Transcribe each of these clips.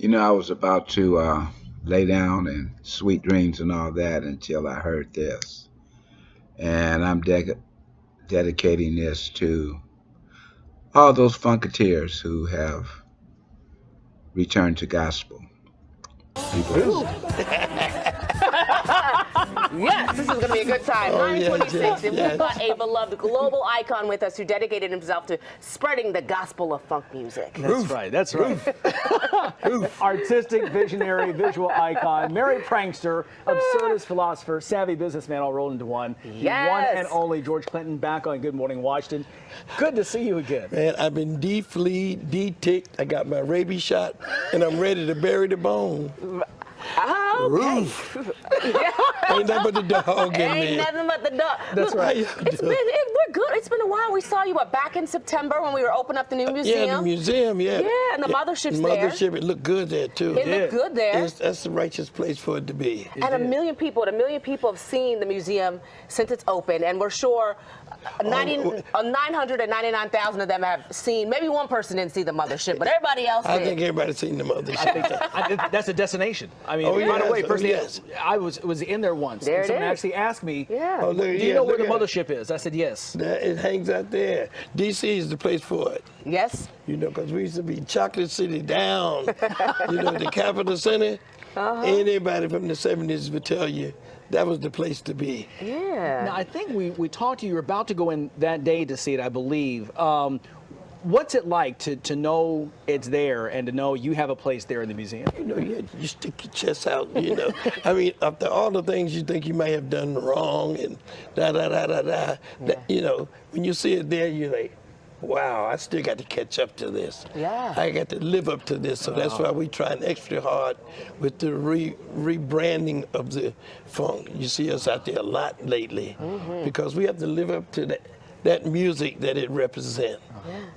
You know, I was about to lay down and sweet dreams and all that until I heard this. And I'm dedicating this to all those Funketeers who have returned to gospel. Be blessed. Yes, this is going to be a good time. Oh, yes, 926, yes, and yes. we've got a beloved global icon with us who dedicated himself to spreading the gospel of funk music. That's right. That's right. Artistic, visionary, visual icon, merry prankster, absurdist philosopher, savvy businessman, all rolled into one. Yes. The one and only George Clinton back on Good Morning Washington. Good to see you again. Man, I've been de-fleed, de-ticked. I got my rabies shot, and I'm ready to bury the bone. Oh, okay. Roof. Ain't nothing but the dog in Ain't there. nothing but the dog. That's Look, right. We're good. It's been a while. We saw you back in September when we were opening up the new museum. Yeah, the museum, yeah. Yeah, and the mothership's there. Mothership, it looked good there, too. It looked good there. That's the righteous place for it to be. And a million people have seen the museum since it's open, and we're sure 999,000 of them have seen. Maybe one person didn't see the mothership, but everybody else I did. think everybody's seen the mothership. That's a destination. I mean, Oh, by the yes, way, oh, personally, yes. I was in there once. There and it someone is. actually asked me, Yeah. Oh, look, do you yeah, know where look the at it. mothership is? I said, yes. It hangs out there. D.C. is the place for it. Yes. You know, because we used to be Chocolate City down. You know, the Capitol Center. Anybody from the 70s would tell you that was the place to be. Yeah. Now, I think we talked to you. You were about to go in that day to see it, I believe. What's it like to know it's there and to know you have a place there in the museum? You know, you stick your chest out, you know. I mean, after all the things you think you may have done wrong and da-da-da-da-da, you know, when you see it there, you're like, wow, I still got to catch up to this. Yeah. I got to live up to this. So that's why we trying extra hard with the rebranding of the funk. You see us out there a lot lately because we have to live up to that music that it represents.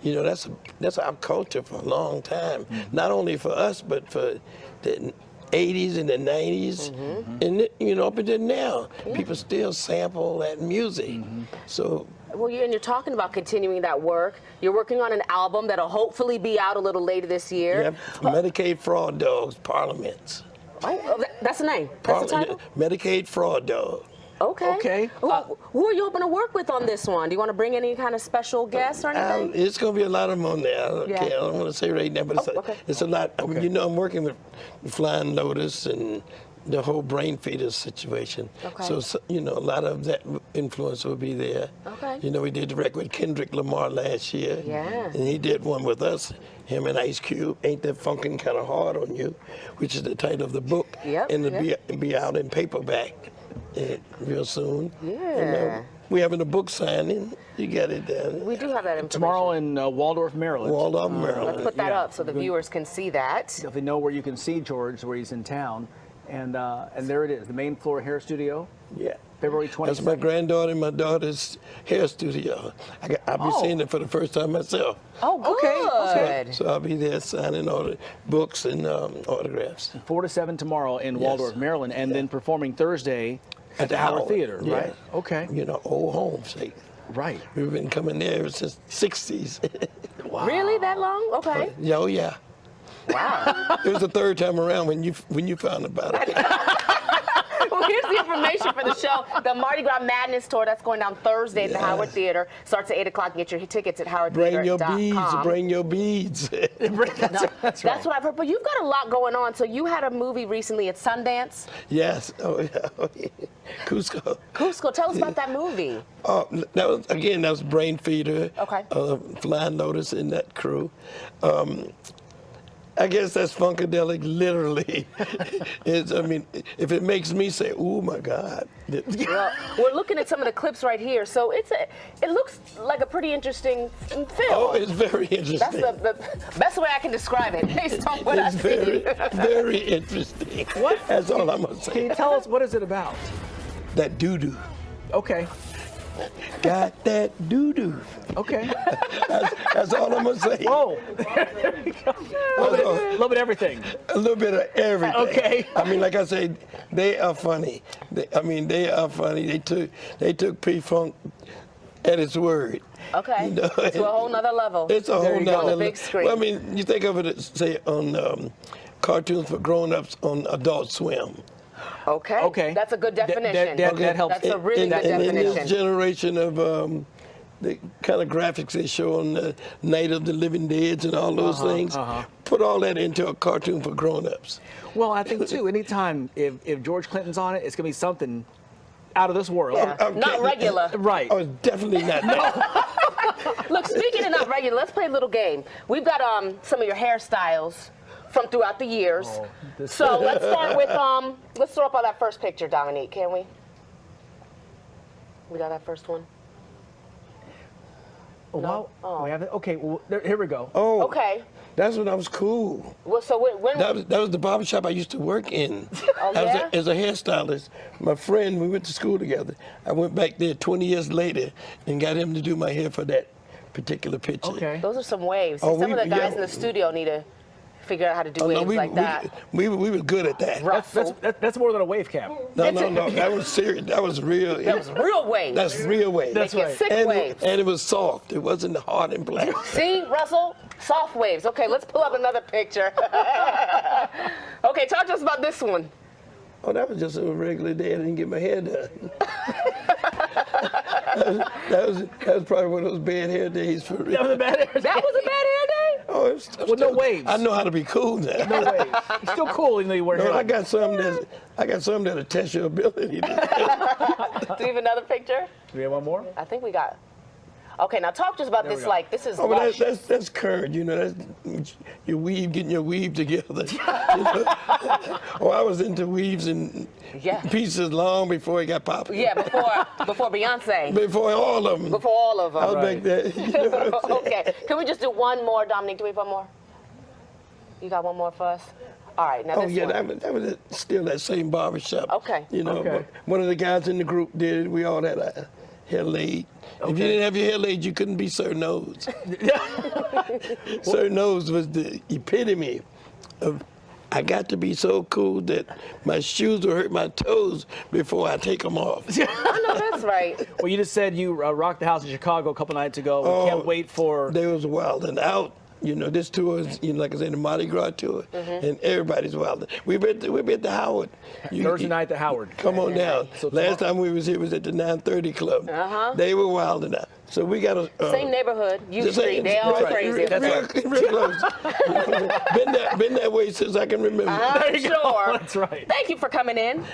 You know, that's our culture for a long time. Not only for us, but for the 80s and the 90s, and you know, up until now, people still sample that music. So. Well, you're talking about continuing that work. You're working on an album that'll hopefully be out a little later this year. Yep, Medicaid Fraud Dogs, Parliaments. Oh, that's the name. That's the title. Medicaid Fraud Dog. Okay. Okay. Who are you hoping to work with on this one? Do you want to bring any kind of special guests or anything? It's going to be a lot of them on there. I don't want to say right now, but it's a lot. I mean, you know, I'm working with Flying Lotus and the whole Brain Feeders situation. So, you know, a lot of that influence will be there. You know, we did the record with Kendrick Lamar last year. Yeah. And he did one with us, him and Ice Cube, Ain't That Funkin' Kinda Hard on You, which is the title of the book. And it'll be out in paperback real soon. Yeah. And, we're having a book signing. You got it down. We do have that information. Tomorrow in Waldorf, Maryland. Waldorf, Maryland. Let's put that up so the viewers can see that. If they know where you can see George, where he's in town. And there it is, the main floor hair studio. Yeah. February 22nd. That's my granddaughter and my daughter's hair studio. I'll be seeing it for the first time myself. Oh, good. So I'll be there signing all the books and autographs. 4 to 7 tomorrow in Waldorf, Maryland, and then performing Thursday at the Howard Theater, right? Okay. You know, old home sake. Right. We've been coming there ever since the 60s. Wow. Really, that long? Okay. Oh, yeah. Wow. It was the third time around when you found about it. Well, here's the information for the show. The Mardi Gras Madness Tour, that's going down Thursday at the Howard Theater. Starts at 8 o'clock. Get your tickets at howardtheater.com. Bring your beads. That's what I've heard. But you've got a lot going on. So you had a movie recently at Sundance. Yes. Oh, yeah. Cusco. Cusco. Tell us about that movie. That was Brain Feeder. Okay. Flying Lotus and that crew. I guess that's funkadelic, literally. I mean, if it makes me say, "Oh my God!" Well, we're looking at some of the clips right here, so it looks like a pretty interesting film. Oh, it's very interesting. That's the best way I can describe it, based on what I see. It's very interesting. What? That's all I'm gonna say. Can you tell us what is it about? That doo-doo. Okay. Got that doo-doo. Okay. That's all I'm gonna say. Whoa. There we go. A little bit of everything. A little bit of everything. Okay. I mean, like I said, they are funny. They are funny. They took P-Funk at its word. Okay. You know, to a whole nother level. It's a whole nother level. Big screen. Well, I mean, you think of it, say, on cartoons for grown-ups on Adult Swim. Okay. Okay. That's a good definition. That helps. That's a really good And in this definition. generation of the kind of graphics they show on the Night of the Living Dead and all those things, put all that into a cartoon for grown-ups. Well, I think too. Anytime if George Clinton's on it, it's gonna be something out of this world. Yeah. Not regular. Right. Oh, it's definitely not that. Look, speaking of not regular, let's play a little game. We've got some of your hairstyles from throughout the years. So let's start with let's throw up on that first picture, Dominique, can we? We got that first one. Oh, wow. Oh. We have it? Okay. Well, here we go. Oh, Okay. that's when I was cool. Well, so when That was the barber shop I used to work in. Oh, yeah? As a hairstylist. My friend, we went to school together. I went back there 20 years later and got him to do my hair for that particular picture. Okay. those are some waves. Oh, Some of the we- guys yeah. in the studio need to figure out how to do Oh, waves no, like that. we were good at that. Russell. That's more than a wave cap. No, that was serious. That was real. That was real waves. That's real wave. That's Making right. sick waves. And it was soft. It wasn't hard and black. See, Russell? Soft waves. Okay, let's pull up another picture. Okay, talk to us about this one. Oh, that was just a regular day. I didn't get my hair done. that was probably one of those bad hair days for real. That was a bad hair. That was a bad hair day? Oh, it's Well, no waves. I know how to be cool now. No way. You're still cool even though you wear hair. I got some that'll test your ability. Do we have another picture? Do we have one more? I think we got. Okay, now talk to us about There we this. go. Like, this is Oh, but lush. that's current, you know. That's your weave, getting your weave together. You know? Oh, I was into weaves and Yeah. pieces long before it got popular. Yeah, before Beyonce. Before all of them. Before all of them. I was back there. You know what I'm saying? Okay, can we just do one more, Dominique? Do we have one more? You got one more for us? All right, now Oh this yeah, one. that was still that same barber shop. Okay. You know, Okay. but one of the guys in the group did it. We all had our hair laid. If you didn't have your hair laid, you couldn't be Sir Nose. Sir Nose was the epitome of, I got to be so cool that my shoes will hurt my toes before I take them off. I know that's right. Well, you just said you rocked the house in Chicago a couple nights ago. We can't wait for. They was wilding out. You know, this tour is, you know, like I said, the Mardi Gras tour, and everybody's wilding. We be at the Howard. Thursday night at the Howard. Come on down. So Last time we was here was at the 930 Club. They were wilding out. So we got a Same neighborhood, U the Street. same- They all right, crazy. real close. been that way since I can remember. I'm sure. That's right. Thank you for coming in.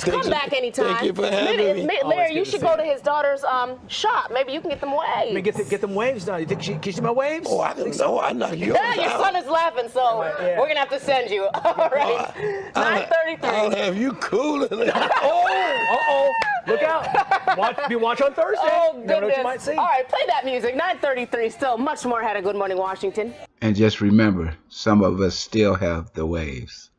Come back anytime. Thank you for having me. Always Larry, good you to should see go you. to his daughter's shop. Maybe you can get them waves. Let me get them waves done. You think can you see my waves? Oh, I don't know. I knock yours Yeah, your out. son is laughing, so Yeah. we're gonna have to send you. All right, I'll 9:33. have you cooling. Uh-oh. Look out. Watch on Thursday. Oh Never know what goodness! you might see. All right, play that music. 9:33. Still much more ahead of Good Morning Washington. And just remember, some of us still have the waves.